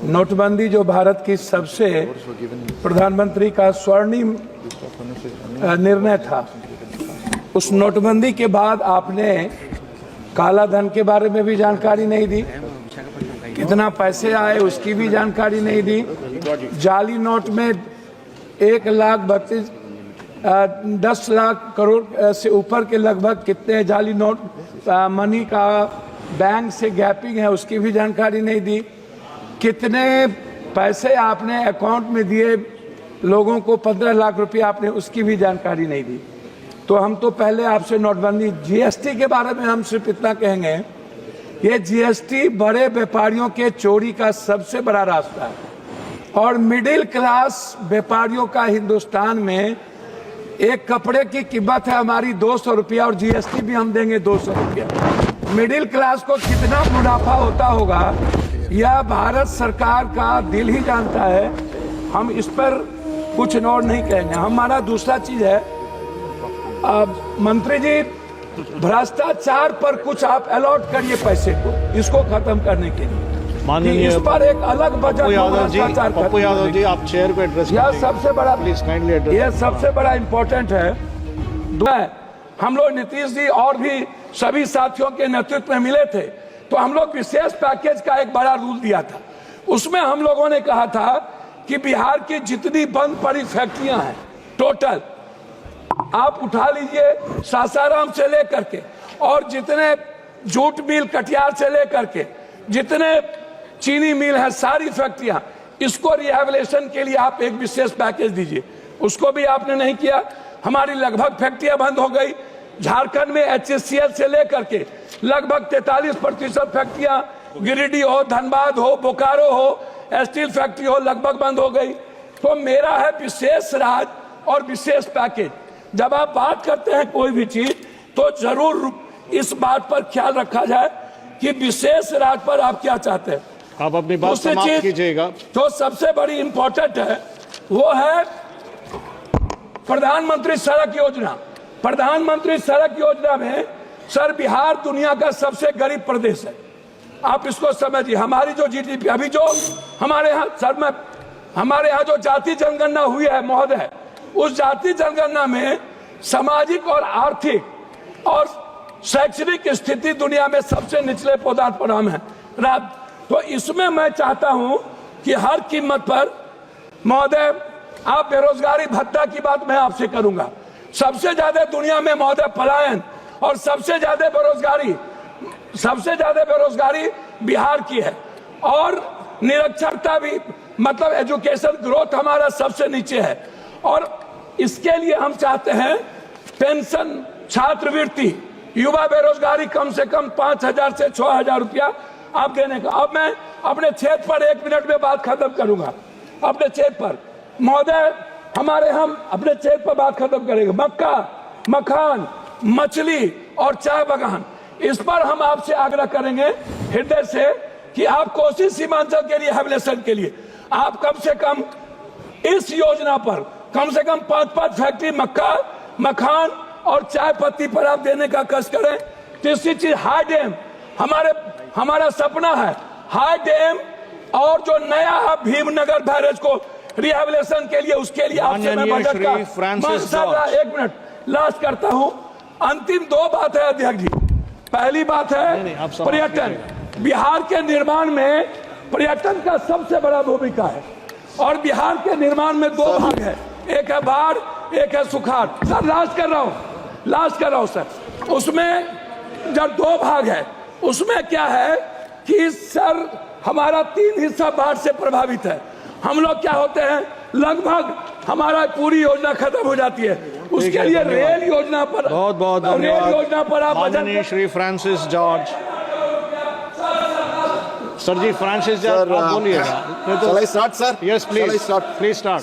नोटबंदी जो भारत की सबसे प्रधानमंत्री का स्वर्णिम निर्णय था, उस नोटबंदी के बाद आपने काला धन के बारे में भी जानकारी नहीं दी, कितना पैसे आए उसकी भी जानकारी नहीं दी। जाली नोट में 10 लाख करोड़ से ऊपर के लगभग कितने जाली नोट मनी का बैंक से गैपिंग है उसकी भी जानकारी नहीं दी। कितने पैसे आपने अकाउंट में दिए लोगों को, 15 लाख रुपया आपने, उसकी भी जानकारी नहीं दी। तो हम तो पहले आपसे नोटबंदी, जीएसटी के बारे में हम सिर्फ इतना कहेंगे, ये जीएसटी बड़े व्यापारियों के चोरी का सबसे बड़ा रास्ता है और मिडिल क्लास व्यापारियों का हिंदुस्तान में एक कपड़े की कीमत है हमारी 200 रुपया और जीएसटी भी हम देंगे 200 रुपया। मिडिल क्लास को कितना मुनाफा होता होगा यह भारत सरकार का दिल ही जानता है। हम इस पर कुछ और नहीं कहेंगे। हमारा दूसरा चीज है, मंत्री जी, भ्रष्टाचार पर कुछ आप अलॉट करिए पैसे को, इसको खत्म करने के लिए। माननीय इस पर एक अलग बजट, पप्पू यादव जी, आप चेयर को एड्रेस यह सबसे बड़ा, प्लीज काइंडली एड्रेस, यह सबसे बड़ा इम्पोर्टेंट है। हम लोग नीतीश जी और भी सभी साथियों के नेतृत्व में मिले थे तो हम लोग विशेष पैकेज का एक बड़ा रूल दिया था। उसमें हम लोगों ने कहा था कि बिहार की जितनी बंद पड़ी फैक्ट्रियां हैं टोटल आप उठा लीजिए, सासाराम से लेकर के और जितने जूट मिल कटिहार से लेकर के जितने चीनी मिल है, सारी फैक्ट्रियां, इसको रिहैबिलिटेशन के लिए आप एक विशेष पैकेज दीजिए। उसको भी आपने नहीं किया। हमारी लगभग फैक्ट्रियां बंद हो गई। झारखंड में HCL से लेकर के लगभग 43% फैक्ट्रियां, गिरिडीह हो, धनबाद हो, बोकारो हो, स्टील फैक्ट्री हो, लगभग बंद हो गई। तो मेरा है विशेष राज और विशेष पैकेज। जब आप बात करते हैं कोई भी चीज तो जरूर इस बात पर ख्याल रखा जाए कि विशेष राज पर आप क्या चाहते हैं। आप अपनी बात समाप्त कीजिएगा। तो सबसे बड़ी इंपॉर्टेंट है वो है प्रधानमंत्री सड़क योजना। प्रधानमंत्री सड़क योजना में सर बिहार दुनिया का सबसे गरीब प्रदेश है, आप इसको समझिए। हमारी जो जीडीपी अभी जो हमारे यहाँ सर में हमारे यहाँ जो जाति जनगणना हुई है महोदय, उस जाति जनगणना में सामाजिक और आर्थिक और शैक्षणिक स्थिति दुनिया में सबसे निचले पदार्थ पर हम हैं। तो इसमें मैं चाहता हूं कि हर कीमत पर महोदय, आप बेरोजगारी भत्ता की बात मैं आपसे करूंगा। सबसे ज्यादा दुनिया में महोदय पलायन और सबसे ज्यादा बेरोजगारी बिहार की है और निरक्षरता भी, मतलब एजुकेशन ग्रोथ हमारा सबसे नीचे है। और इसके लिए हम चाहते हैं पेंशन, छात्रवृत्ति, युवा बेरोजगारी कम से कम 5,000 से 6,000 रुपया आप देने का। अब मैं अपने क्षेत्र पर 1 मिनट में बात खत्म करूंगा। अपने क्षेत्र पर महोदय, हम अपने क्षेत्र पर बात खत्म करेंगे। मक्का, मखान, मछली और चाय बागान, इस पर हम आपसे आग्रह करेंगे हृदय से कि आप कोसी सीमांचल के लिए रिहैबिलिटेशन के लिए आप कम से कम इस योजना पर कम से कम 5 फैक्ट्री मक्का, मखान और चाय पत्ती पर आप देने का कष्ट करें। तीसरी चीज हाई डैम, हमारा सपना है हाई डैम और जो नया भीमनगर बैरेज को रिहैबिलिटेशन के लिए, उसके लिए आपसे मैं बजट का 1 मिनट लास्ट करता हूं। अंतिम 2 बात है अध्यक्ष जी। पहली बात है पर्यटन। बिहार के निर्माण में पर्यटन का सबसे बड़ा भूमिका है और बिहार के निर्माण में 2 भाग है, एक है बाढ़, एक है सुखाड़। सर लास्ट कर रहा हूं सर। उसमें जब 2 भाग है, उसमें क्या है कि सर हमारा 3 हिस्सा बाढ़ से प्रभावित है। हम लोग क्या होते हैं, लगभग हमारा पूरी योजना खत्म हो जाती है। उसके लिए रेल योजना पर बहुत रेल योजना पर आप माननीय श्री फ्रांसिस जॉर्ज सर जी, फ्रांसिस जॉर्ज आप बोलिएगा। Shall I start, sir? Yes, please. Shall I start? Please start.